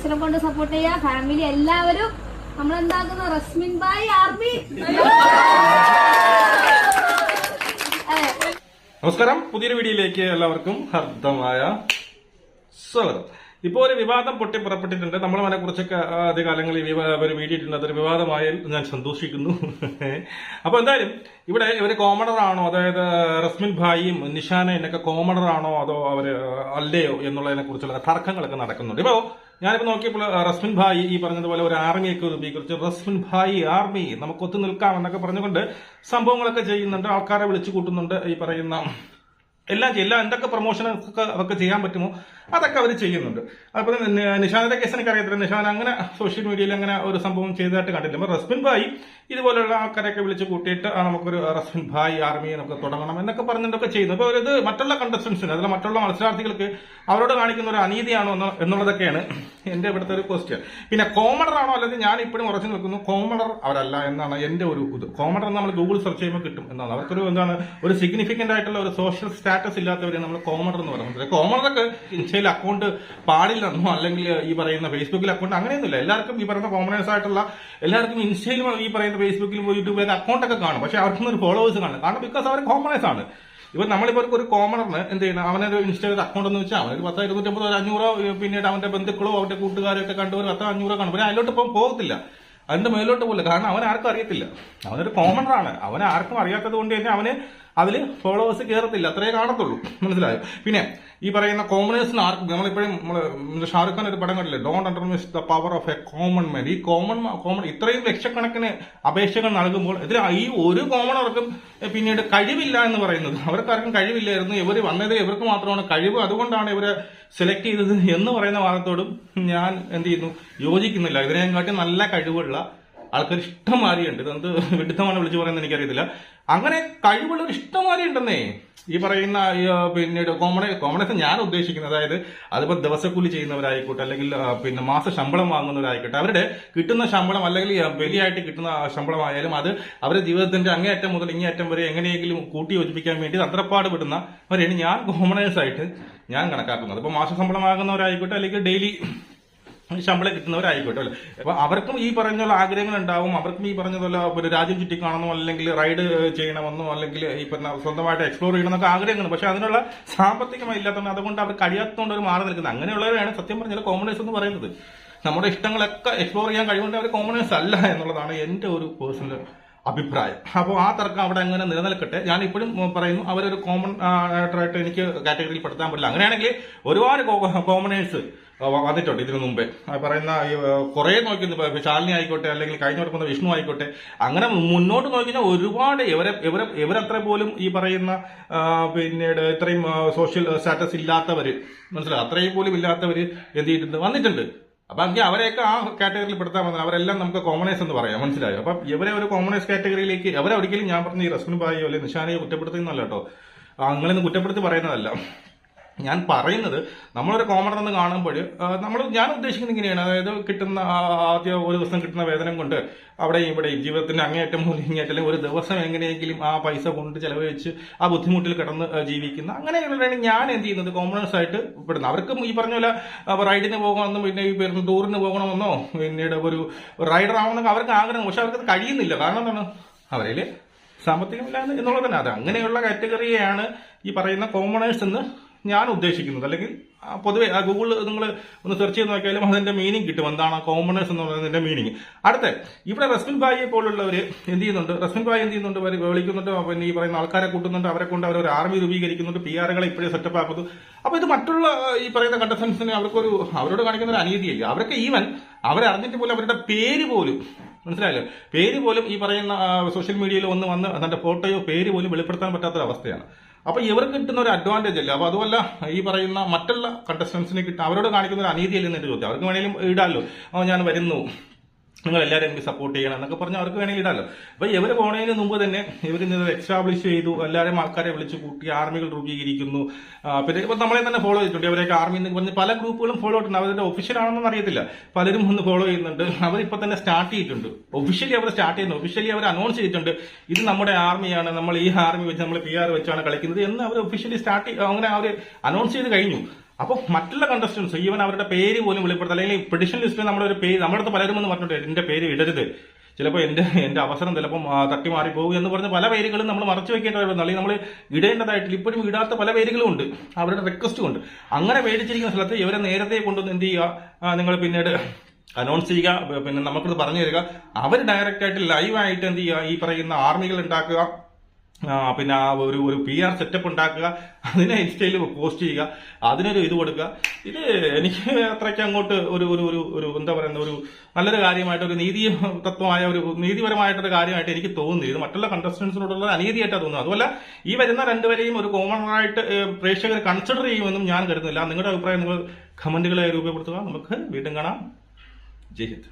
അക്ഷരം കൊണ്ട് സപ്പോർട്ട് ചെയ്യുക. ഫാമിലി എല്ലാവരും നമ്മളെന്താക്കുന്ന റസ്മിൻ ഭായ് ആർമി. നമസ്കാരം, പുതിയൊരു വീഡിയോയിലേക്ക് എല്ലാവർക്കും ഹർദ്ദമായ സ്വാഗതം. ഇപ്പോൾ ഒരു വിവാദം പൊട്ടിപ്പുറപ്പെട്ടിട്ടുണ്ട്. നമ്മൾ അതിനെ കുറിച്ചൊക്കെ ആദ്യകാലങ്ങളിൽ ഒരു വീഡിയോ ഇട്ടുണ്ട്. അതൊരു വിവാദമായാൽ ഞാൻ സന്തോഷിക്കുന്നു. അപ്പൊ എന്തായാലും ഇവിടെ ഇവര് കോമണർ ആണോ, അതായത് റസ്മിൻ ഭായിയും നിഷാനയൊക്കെ കോമണർ ആണോ അതോ അവര് അല്ലയോ എന്നുള്ളതിനെ കുറിച്ചുള്ള തർക്കങ്ങളൊക്കെ നടക്കുന്നുണ്ട്. ഇപ്പോ ഞാനിപ്പോ നോക്കിയപ്പോൾ റസ്മിൻ ഭായി ഈ പറഞ്ഞതുപോലെ ഒരു ആർമിയൊക്കെ രൂപീകരിച്ച് റസ്മിൻ ഭായി ആർമി നമുക്ക് ഒത്തു നിൽക്കാം എന്നൊക്കെ പറഞ്ഞുകൊണ്ട് സംഭവങ്ങളൊക്കെ ചെയ്യുന്നുണ്ട്. ആൾക്കാരെ വിളിച്ചു കൂട്ടുന്നുണ്ട്. ഈ പറയുന്ന എല്ലാം എന്തൊക്കെ പ്രൊമോഷൻ ഒക്കെ ചെയ്യാൻ പറ്റുമോ അതൊക്കെ അവർ ചെയ്യുന്നുണ്ട്. അപ്പൊ നിഷാന്റെ കേസ് എനിക്ക് അറിയത്തില്ല. നിഷാൻ അങ്ങനെ സോഷ്യൽ മീഡിയയിൽ അങ്ങനെ ഒരു സംഭവം ചെയ്തതായിട്ട് കണ്ടില്ല. അപ്പൊ റസ്മിൻ ഭായി ഇതുപോലുള്ള ആൾക്കാരെയൊക്കെ വിളിച്ച് കൂട്ടിയിട്ട് നമുക്കൊരു റസ്മിൻ ഭായി ആർമിയെ നമുക്ക് തുടങ്ങണം എന്നൊക്കെ പറഞ്ഞിട്ടൊക്കെ ചെയ്യുന്നു. അപ്പൊ ഇത് മറ്റുള്ള കണ്ടസ്റ്റൻസിന്, അതിൽ മറ്റുള്ള മത്സരാർത്ഥികൾക്ക് അവരോട് കാണിക്കുന്ന ഒരു അനീതിയാണോ എന്നുള്ളതൊക്കെയാണ് എന്റെ ഇവിടുത്തെ ഒരു ക്വസ്റ്റ്യൻ. പിന്നെ കോമണർ ആണോ, അല്ലെങ്കിൽ ഞാൻ ഇപ്പോഴും ഉറച്ചു നിൽക്കുന്നു കോമണർ അവരല്ല എന്നാണ് എന്റെ ഒരു ഇത്. കോമണർ നമ്മൾ ഗൂഗിൾ സെർച്ച് ചെയ്യുമ്പോൾ കിട്ടും എന്നാണ്. അവർക്കൊരു എന്താണ് ഒരു സിഗ്നിഫിക്കന്റ് ആയിട്ടുള്ള ഒരു സോഷ്യൽ സ്റ്റാറ്റസ് ഇല്ലാത്തവരെ നമ്മൾ കോമണർ എന്ന് പറയുന്നത്. കോമണറൊക്കെ ഇൻസ്റ്റയിൽ അക്കൗണ്ട് പാടില്ലെന്നോ അല്ലെങ്കിൽ ഈ പറയുന്ന ഫേസ്ബുക്കിൽ അക്കൗണ്ട് അങ്ങനെയൊന്നുമില്ല. എല്ലാവർക്കും ഈ പറയുന്ന കോമണേഴ്സ് ആയിട്ടുള്ള എല്ലാവർക്കും ഇൻസ്റ്റയിലും ഈ പറയുന്ന ഫേസ്ബുക്കിലും യൂട്യൂബിലൊക്കെ അക്കൗണ്ട് ഒക്കെ കാണും. പക്ഷെ അവർക്കൊന്നും ഒരു ഫോളോവേഴ്സ് കാണും. കാരണം ബിക്കോസ് അവർ കോമണേഴ്സ് ആണ്. ഇപ്പൊ നമ്മളിപ്പോ ഒരു കോമണറിന് എന്ത് ചെയ്യണം, അവനൊരു ഇൻസ്റ്റയിൽ അക്കൗണ്ട് എന്ന് വെച്ചാൽ അവനൊരു 10, 250, 500 പിന്നീട് അവന്റെ ബന്ധുക്കളോ അവന്റെ കൂട്ടുകാരോ ഒക്കെ കണ്ടു ഒരു 10, 500 കാണും. പിന്നെ അതിലോട്ട് ഇപ്പം പോകത്തില്ല, അതിന്റെ മേലോട്ട് പോകില്ല. കാരണം അവൻ ആർക്കും അറിയത്തില്ല. അവനൊരു കോമണറാണ്. അവനെ ആർക്കും അറിയാത്തത് കൊണ്ട് തന്നെ അവന് അതില് ഫോളോവേഴ്സ് കയറത്തില്ല. അത്രേ കാണത്തുള്ളൂ. മനസ്സിലായോ? പിന്നെ ഈ പറയുന്ന കോമണേഴ്സിന് ആർക്കും, നമ്മളിപ്പോഴും ഷാറുഖ് ഖാൻ ഒരു പടം കണ്ടില്ലേ, don't underestimate the power of a common man. ഈ കോമൺ ഇത്രയും ലക്ഷക്കണക്കിന് അപേക്ഷകൾ നൽകുമ്പോൾ ഇതിൽ ഈ ഒരു കോമണർക്കും പിന്നീട് കഴിവില്ല എന്ന് പറയുന്നത്, അവർക്കാർക്കും കഴിവില്ലായിരുന്നു. ഇവർ വന്നത് ഇവർക്ക് മാത്രമാണ് കഴിവ്, അതുകൊണ്ടാണ് ഇവരെ സെലക്ട് ചെയ്തത് എന്ന് പറയുന്ന വാദത്തോടും ഞാൻ എന്ത് ചെയ്യുന്നു, യോജിക്കുന്നില്ല. ഇതിനെക്കാട്ടി നല്ല കഴിവുള്ള ആൾക്കാർ ഇഷ്ടംമാരിയുണ്ട്. ഇതെന്ത് വിഡിത്തമാണ് വിളിച്ചു പറയുന്നത് എനിക്കറിയത്തില്ല. അങ്ങനെ കഴിവുള്ള ഒരു ഇഷ്ടംമാരി ഉണ്ടെന്നേ. ഈ പറയുന്ന പിന്നീട് കോമണേഴ്സ് ഞാൻ ഉദ്ദേശിക്കുന്നത്, അതായത് അതിപ്പോ ദിവസക്കൂലി ചെയ്യുന്നവരായിക്കോട്ടെ, അല്ലെങ്കിൽ പിന്നെ മാസ ശമ്പളം വാങ്ങുന്നവരായിക്കോട്ടെ, അവരുടെ കിട്ടുന്ന ശമ്പളം അല്ലെങ്കിൽ വലിയായിട്ട് കിട്ടുന്ന ശമ്പളമായാലും അത് അവരുടെ ജീവിതത്തിന്റെ അങ്ങേയറ്റം മുതൽ ഇങ്ങേയറ്റം വരെ എങ്ങനെയെങ്കിലും കൂട്ടി യോജിപ്പിക്കാൻ വേണ്ടി തന്ത്രപ്പാട് വിടുന്നവരെയാണ് ഞാൻ കോമണേഴ്സ് ആയിട്ട് ഞാൻ കണക്കാക്കുന്നത്. ഇപ്പൊ മാസ ശമ്പളം വാങ്ങുന്നവരായിക്കോട്ടെ, അല്ലെങ്കിൽ ഡെയിലി ശമ്പളം കിട്ടുന്നവരായിക്കോട്ടെ അല്ലെ. അപ്പൊ അവർക്കും ഈ പറഞ്ഞുള്ള ആഗ്രഹങ്ങൾ ഉണ്ടാവും. അവർക്കും ഈ പറഞ്ഞതുപോലെ ഒരു രാജ്യം ചുറ്റിക്കാണെന്നോ അല്ലെങ്കിൽ റൈഡ് ചെയ്യണമെന്നോ അല്ലെങ്കിൽ ഈ പറഞ്ഞ സ്വന്തമായിട്ട് എക്സ്പ്ലോർ ചെയ്യണമെന്നൊക്കെ ആഗ്രഹങ്ങളുണ്ട്. പക്ഷെ അതിനുള്ള സാമ്പത്തികമായി ഇല്ലാത്തതുകൊണ്ട് അതുകൊണ്ട് അവർ കഴിയാത്തതുകൊണ്ട് അവർ മാറി നിൽക്കുന്നത്. അങ്ങനെയുള്ളവരാണ് സത്യം പറഞ്ഞാൽ കോമണേഴ്സ് എന്ന് പറയുന്നത്. നമ്മുടെ ഇഷ്ടങ്ങളൊക്കെ എക്സ്പ്ലോർ ചെയ്യാൻ കഴിവുണ്ട് അവർ കോമണേഴ്സ് അല്ല എന്നുള്ളതാണ് എന്റെ ഒരു പേഴ്സണൽ അഭിപ്രായം. അപ്പോൾ ആ തർക്കം അവിടെ അങ്ങനെ നിലനിൽക്കട്ടെ. ഞാൻ ഇപ്പോഴും പറയുന്നു അവരൊരു കോമൺ ആയിട്ട് എനിക്ക് കാറ്റഗറിയിൽ പെടുത്താൻ പറ്റില്ല. അങ്ങനെയാണെങ്കിൽ ഒരുപാട് കോമണേഴ്സ് വന്നിട്ടുണ്ട് ഇതിനു മുമ്പേ. പറയുന്ന കുറെ നോക്കി ശാലിനി ആയിക്കോട്ടെ, അല്ലെങ്കിൽ കഴിഞ്ഞ കൊടുക്കുന്ന വിഷ്ണു ആയിക്കോട്ടെ, അങ്ങനെ മുന്നോട്ട് നോക്കിയാൽ ഒരുപാട് ഇവരത്ര പോലും ഈ പറയുന്ന പിന്നീട് ഇത്രയും സോഷ്യൽ സ്റ്റാറ്റസ് ഇല്ലാത്തവര്, മനസ്സിലായി, അത്രയും പോലും ഇല്ലാത്തവര് എന്ത് ചെയ്തിട്ടുണ്ട്, വന്നിട്ടുണ്ട്. അപ്പൊ അങ്ങനെ അവരെയൊക്കെ ആ കാറ്റഗറിയിൽ പെടുത്താൻ വന്നത് അവരെല്ലാം നമുക്ക് കോമണേഴ്സ് എന്ന് പറയാം. മനസ്സിലായോ? അപ്പൊ ഇവരെ ഒരു കോമണേഴ്സ് കാറ്റഗറിയിലേക്ക് അവരെ ഒരിക്കലും ഞാൻ പറഞ്ഞ ഈ റസ്മിൻ ഭായിയോ അല്ലെങ്കിൽ നിഷാനയോ കുറ്റപ്പെടുത്തുന്നല്ല കേട്ടോ. അങ്ങനെയൊന്നും കുറ്റപ്പെടുത്തി പറയുന്നതല്ല. ഞാൻ പറയുന്നത് നമ്മളൊരു കോമണർ എന്ന് കാണുമ്പോൾ ഞാൻ ഉദ്ദേശിക്കുന്നത് ഇങ്ങനെയാണ്. അതായത് കിട്ടുന്ന ആദ്യ ഒരു ദിവസം കിട്ടുന്ന വേതനം കൊണ്ട് അവിടെയും ഇവിടെയും ജീവിതത്തിന്റെ അങ്ങേയറ്റം മുതൽ ഇങ്ങേറ്റം ഒരു ദിവസം എങ്ങനെയെങ്കിലും ആ പൈസ കൊണ്ട് ചെലവഴിച്ച് ആ ബുദ്ധിമുട്ടിൽ കിടന്ന് ജീവിക്കുന്ന അങ്ങനെയുള്ളവരാണ് ഞാൻ എന്ത് ചെയ്യുന്നത് കോമണേഴ്സ് ആയിട്ട് പെടുന്നത്. അവർക്കും ഈ പറഞ്ഞ പോലെ റൈഡിന് പോകണമെന്നോ പിന്നെ ഈ ടൂറിന് പോകണമെന്നോ പിന്നീട് ഒരു റൈഡർ ആവണമെന്നൊക്കെ അവർക്ക് ആഗ്രഹം. പക്ഷെ അവർക്ക് കഴിയുന്നില്ല. കാരണം എന്താണ്, അവരില് സാമ്പത്തികമില്ല എന്നുള്ളത് തന്നെ. അത് അങ്ങനെയുള്ള കാറ്റഗറിയെയാണ് ഈ പറയുന്ന കോമണേഴ്സ് എന്ന് ഞാൻ ഉദ്ദേശിക്കുന്നത്. അല്ലെങ്കിൽ പൊതുവെ ഗൂഗിളിൽ നിങ്ങൾ ഒന്ന് സെർച്ച് ചെയ്ത് നോക്കിയാലും അതിന്റെ മീനിങ് കിട്ടും, എന്താണ് കോമണേഴ്സ് എന്ന് പറയുന്നതിന്റെ മീനിങ്. അടുത്ത ഇവിടെ റസ്മിൻ ഭായിയെ പോലുള്ളവർ എന്ത് ചെയ്യുന്നുണ്ട്, റസ്മിൻ ഭായി എന്ത് ചെയ്യുന്നുണ്ട്, വിളിക്കുന്നുണ്ട്, പിന്നെ ഈ പറയുന്ന ആൾക്കാരെ കൂട്ടുന്നുണ്ട്, അവരെ കൊണ്ട് അവരൊരു ആർമി രൂപീകരിക്കുന്നുണ്ട്, PR-കളെ ഇപ്പോഴേ സെറ്റപ്പ് ആക്കുന്നു. അപ്പൊ ഇത് മറ്റുള്ള ഈ പറയുന്ന കണ്ടസ്റ്റൻസിന് അവരോട് കാണിക്കുന്ന ഒരു അനീതിയല്ല. അവരൊക്കെ ഈവൻ അവരറിഞ്ഞിട്ട് പോലും അവരുടെ പേര് പോലും, മനസ്സിലായല്ലോ, പേര് പോലും ഈ പറയുന്ന സോഷ്യൽ മീഡിയയിൽ വന്ന് അതിന്റെ ഫോട്ടോയോ പേര് പോലും വെളിപ്പെടുത്താൻ പറ്റാത്തൊരവസ്ഥയാണ്. അപ്പൊ ഇവർക്ക് കിട്ടുന്ന ഒരു അഡ്വാൻറ്റേജ് അല്ല. അപ്പൊ അതുമല്ല ഈ പറയുന്ന മറ്റുള്ള കണ്ടസ്റ്റൻസിന് അവരോട് കാണിക്കുന്ന ഒരു അനീതിയല്ലെന്ന് എന്റെ ചോദ്യം. അവർക്ക് വേണമെങ്കിലും ഇടാമല്ലോ, ഞാൻ വരുന്നു, നിങ്ങൾ എല്ലാവരും എനിക്ക് സപ്പോർട്ട് ചെയ്യണം എന്നൊക്കെ പറഞ്ഞ് അവർക്ക് വേണമെങ്കിൽ ഇടാമല്ലോ. അപ്പൊ ഇവർ പോണതിന് മുമ്പ് തന്നെ ഇവരിത് എക്സ്റ്റാബ്ലിഷ് ചെയ്തു, എല്ലാവരും ആൾക്കാരെ വിളിച്ചു കൂട്ടി ആർമികൾ രൂപീകരിക്കുന്നു. പിന്നെ ഇപ്പൊ നമ്മളെ തന്നെ ഫോളോ ചെയ്തിട്ടുണ്ട്. അവരൊക്കെ ആർമി എന്ന് പറഞ്ഞ് പല ഗ്രൂപ്പുകളും ഫോളോ ചെയ്തിട്ടുണ്ട്. അവരുടെ ഒഫീഷ്യൽ ആണെന്നൊന്നും അറിയത്തില്ല, പലരും ഒന്ന് ഫോളോ ചെയ്യുന്നുണ്ട്. അവരിപ്പോ തന്നെ സ്റ്റാർട്ട് ചെയ്തിട്ടുണ്ട്. ഒഫീഷ്യലി അവർ സ്റ്റാർട്ട് ചെയ്യുന്നു. ഒഫീഷ്യലി അവർ അനൗൺസ് ചെയ്തിട്ടുണ്ട്, ഇത് നമ്മുടെ ആർമിയാണ്, നമ്മൾ ഈ ആർമി വെച്ച് നമ്മൾ PR വെച്ചാണ് കളിക്കുന്നത് എന്ന് അവർ ഒഫീഷ്യലി അങ്ങനെ അവർ അനൗൺസ് ചെയ്ത് കഴിഞ്ഞു. അപ്പൊ മറ്റുള്ള കണ്ടസ്റ്റൻസ് ഈവൻ അവരുടെ പേര് പോലും വെളിപ്പെടുത്തുക, അല്ലെങ്കിൽ പെഡിഷൻ ലിസ്റ്റിൽ നമ്മുടെ ഒരു പേര്, നമ്മുടെ അടുത്ത് പലരും എന്ന് പറഞ്ഞിട്ടുണ്ട് എന്റെ പേര് ഇടരുത്, ചിലപ്പോൾ എന്റെ അവസരം ചിലപ്പം തട്ടി മാറിപ്പോകും എന്ന് പറഞ്ഞ് പല പേരുകളും നമ്മൾ മറച്ചു വെക്കേണ്ടി വരുന്നു, അല്ലെങ്കിൽ നമ്മൾ ഇടേണ്ടതായിട്ടില്ല. ഇപ്പോഴും ഇടാത്ത പല പേരുകളും ഉണ്ട്, അവരുടെ റിക്വസ്റ്റ് കൊണ്ട്. അങ്ങനെ പേടിച്ചിരിക്കുന്ന സ്ഥലത്ത് ഇവരെ നേരത്തെ കൊണ്ടുവന്ന് എന്ത് ചെയ്യുക, നിങ്ങൾ പിന്നീട് അനൗൺസ് ചെയ്യുക, പിന്നെ നമുക്കത് പറഞ്ഞു തരിക. അവർ ഡയറക്റ്റ് ആയിട്ട് ലൈവായിട്ട് എന്ത് ചെയ്യുക, ഈ പറയുന്ന ആർമികൾ ഉണ്ടാക്കുക, പിന്നെ ഒരു PR സെറ്റപ്പ് ഉണ്ടാക്കുക, അതിനെ ഇൻസ്റ്റയിൽ പോസ്റ്റ് ചെയ്യുക, അതിനൊരു ഇത് കൊടുക്കുക. ഇത് എനിക്ക് അത്രയ്ക്ക് അങ്ങോട്ട് ഒരു ഒരു ഒരു എന്താ പറയുന്ന ഒരു നല്ലൊരു കാര്യമായിട്ട്, ഒരു നീതി തത്വമായ ഒരു നീതിപരമായിട്ടൊരു കാര്യമായിട്ട് എനിക്ക് തോന്നുന്നു. ഇത് മറ്റുള്ള കണ്ടസ്റ്റൻസിനോടുള്ള അനീതിയായിട്ടാണ് തോന്നുന്നത്. അതുമല്ല ഈ വരുന്ന രണ്ടുപേരെയും ഒരു കോമൺ ആയിട്ട് പ്രേക്ഷകർ കൺസിഡർ ചെയ്യുമെന്നും ഞാൻ കരുതുന്നില്ല. നിങ്ങളുടെ അഭിപ്രായം നിങ്ങൾ കമന്റുകളെ രൂപപ്പെടുത്തുക. നമുക്ക് വീണ്ടും കാണാം. ജയ് ഹിന്ദ്.